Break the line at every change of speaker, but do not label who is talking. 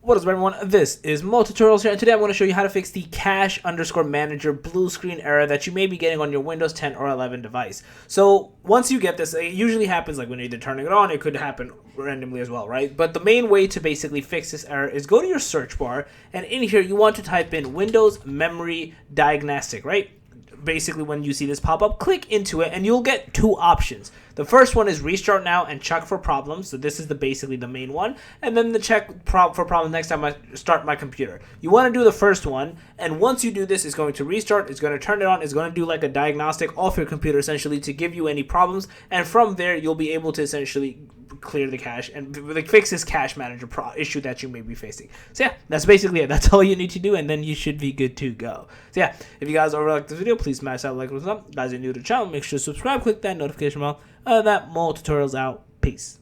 What is up, everyone? This is Multi-Tutorials here, and today I'm going to show you how to fix the cache_manager blue screen error that you may be getting on your Windows 10 or 11 device. So once you get this, it usually happens like when you're either turning it on, it could happen randomly as well, right? But the main way to basically fix this error is go to your search bar, and in here you want to type in Windows Memory Diagnostic, right? Basically, when you see this pop up, click into it and you'll get two options. The first one is restart now and check for problems. So this is basically the main one. And then the check for problems next time I start my computer. You want to do the first one, and once you do this, it's going to restart, it's going to turn it on, it's going to do like a diagnostic off your computer essentially to give you any problems, and from there you'll be able to essentially clear the cache and like fix this cache manager issue that you may be facing. So yeah, that's basically it. That's all you need to do, and then you should be good to go. So yeah, if you guys already like this video, please smash that like button up. Guys are new to the channel, make sure to subscribe, click that notification bell. That Multi-Tutorials out. Peace.